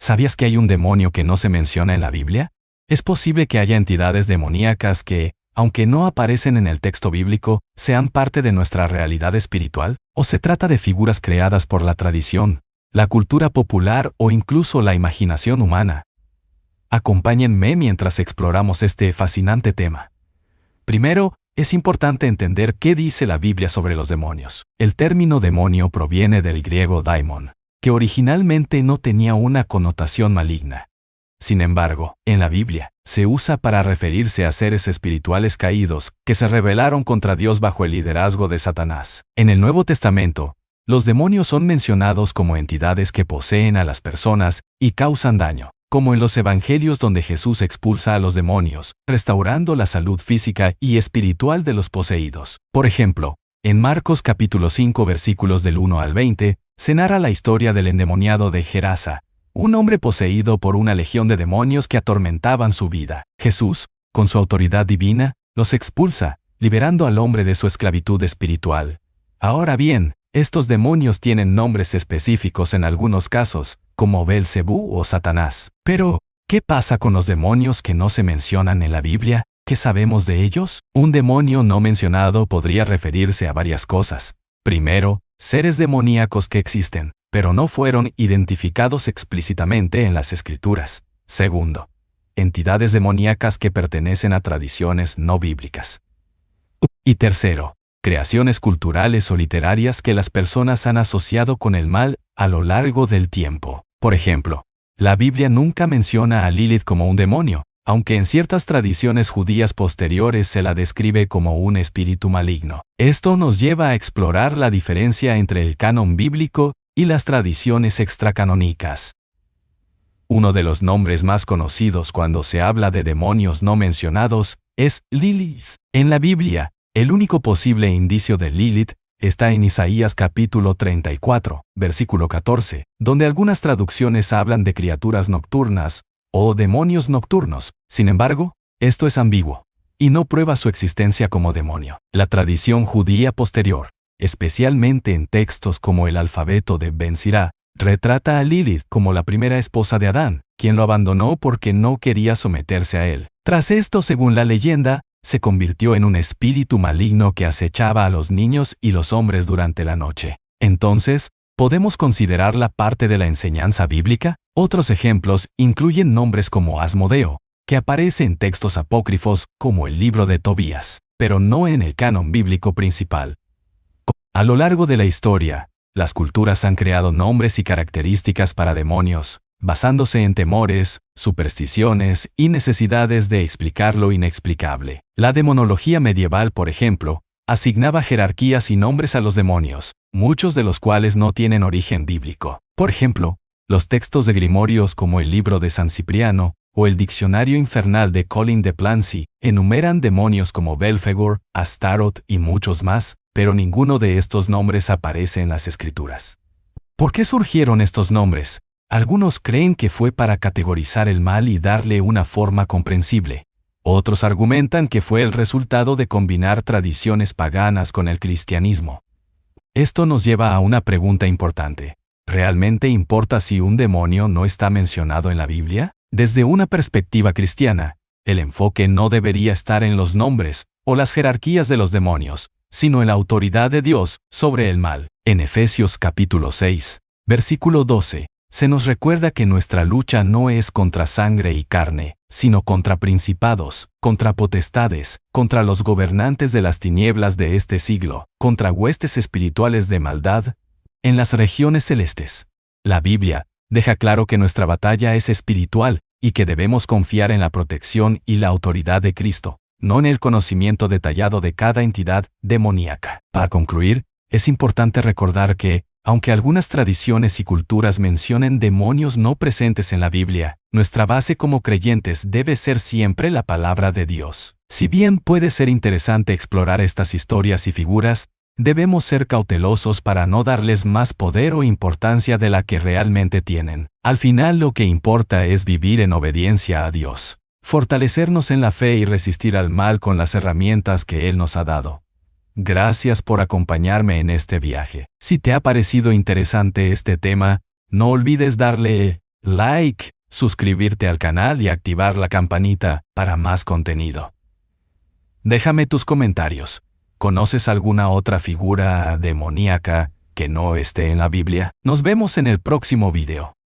¿Sabías que hay un demonio que no se menciona en la Biblia? Es posible que haya entidades demoníacas que, aunque no aparecen en el texto bíblico, sean parte de nuestra realidad espiritual, o se trata de figuras creadas por la tradición, la cultura popular o incluso la imaginación humana. Acompáñenme mientras exploramos este fascinante tema. Primero, es importante entender qué dice la Biblia sobre los demonios. El término demonio proviene del griego daimon, que originalmente no tenía una connotación maligna. Sin embargo, en la Biblia, se usa para referirse a seres espirituales caídos que se rebelaron contra Dios bajo el liderazgo de Satanás. En el Nuevo Testamento, los demonios son mencionados como entidades que poseen a las personas y causan daño, como en los Evangelios donde Jesús expulsa a los demonios, restaurando la salud física y espiritual de los poseídos. Por ejemplo, en Marcos capítulo 5 versículos del 1 al 20, se narra la historia del endemoniado de Gerasa, un hombre poseído por una legión de demonios que atormentaban su vida. Jesús, con su autoridad divina, los expulsa, liberando al hombre de su esclavitud espiritual. Ahora bien, estos demonios tienen nombres específicos en algunos casos, como Belcebú o Satanás. Pero, ¿qué pasa con los demonios que no se mencionan en la Biblia? ¿Qué sabemos de ellos? Un demonio no mencionado podría referirse a varias cosas. Primero, seres demoníacos que existen, pero no fueron identificados explícitamente en las Escrituras. Segundo, entidades demoníacas que pertenecen a tradiciones no bíblicas. Y tercero, creaciones culturales o literarias que las personas han asociado con el mal a lo largo del tiempo. Por ejemplo, la Biblia nunca menciona a Lilith como un demonio, aunque en ciertas tradiciones judías posteriores se la describe como un espíritu maligno. Esto nos lleva a explorar la diferencia entre el canon bíblico y las tradiciones extracanónicas. Uno de los nombres más conocidos cuando se habla de demonios no mencionados es Lilith. En la Biblia, el único posible indicio de Lilith está en Isaías capítulo 34, versículo 14, donde algunas traducciones hablan de criaturas nocturnas o demonios nocturnos. Sin embargo, esto es ambiguo y no prueba su existencia como demonio. La tradición judía posterior, especialmente en textos como el alfabeto de Ben Sirá, retrata a Lilith como la primera esposa de Adán, quien lo abandonó porque no quería someterse a él. Tras esto, según la leyenda, se convirtió en un espíritu maligno que acechaba a los niños y los hombres durante la noche. Entonces, ¿podemos considerarla parte de la enseñanza bíblica? Otros ejemplos incluyen nombres como Asmodeo, que aparece en textos apócrifos como el libro de Tobías, pero no en el canon bíblico principal. A lo largo de la historia, las culturas han creado nombres y características para demonios, basándose en temores, supersticiones y necesidades de explicar lo inexplicable. La demonología medieval, por ejemplo, asignaba jerarquías y nombres a los demonios, muchos de los cuales no tienen origen bíblico. Por ejemplo, los textos de grimorios como el libro de San Cipriano o el diccionario infernal de Colin de Plancy enumeran demonios como Belfegor, Astaroth y muchos más, pero ninguno de estos nombres aparece en las Escrituras. ¿Por qué surgieron estos nombres? Algunos creen que fue para categorizar el mal y darle una forma comprensible. Otros argumentan que fue el resultado de combinar tradiciones paganas con el cristianismo. Esto nos lleva a una pregunta importante. ¿Realmente importa si un demonio no está mencionado en la Biblia? Desde una perspectiva cristiana, el enfoque no debería estar en los nombres o las jerarquías de los demonios, sino en la autoridad de Dios sobre el mal. En Efesios capítulo 6, versículo 12, se nos recuerda que nuestra lucha no es contra sangre y carne, sino contra principados, contra potestades, contra los gobernantes de las tinieblas de este siglo, contra huestes espirituales de maldad en las regiones celestes. La Biblia deja claro que nuestra batalla es espiritual y que debemos confiar en la protección y la autoridad de Cristo, no en el conocimiento detallado de cada entidad demoníaca. Para concluir, es importante recordar que, aunque algunas tradiciones y culturas mencionen demonios no presentes en la Biblia, nuestra base como creyentes debe ser siempre la palabra de Dios. Si bien puede ser interesante explorar estas historias y figuras, debemos ser cautelosos para no darles más poder o importancia de la que realmente tienen. Al final, lo que importa es vivir en obediencia a Dios, fortalecernos en la fe y resistir al mal con las herramientas que Él nos ha dado. Gracias por acompañarme en este viaje. Si te ha parecido interesante este tema, no olvides darle like, suscribirte al canal y activar la campanita para más contenido. Déjame tus comentarios. ¿Conoces alguna otra figura demoníaca que no esté en la Biblia? Nos vemos en el próximo video.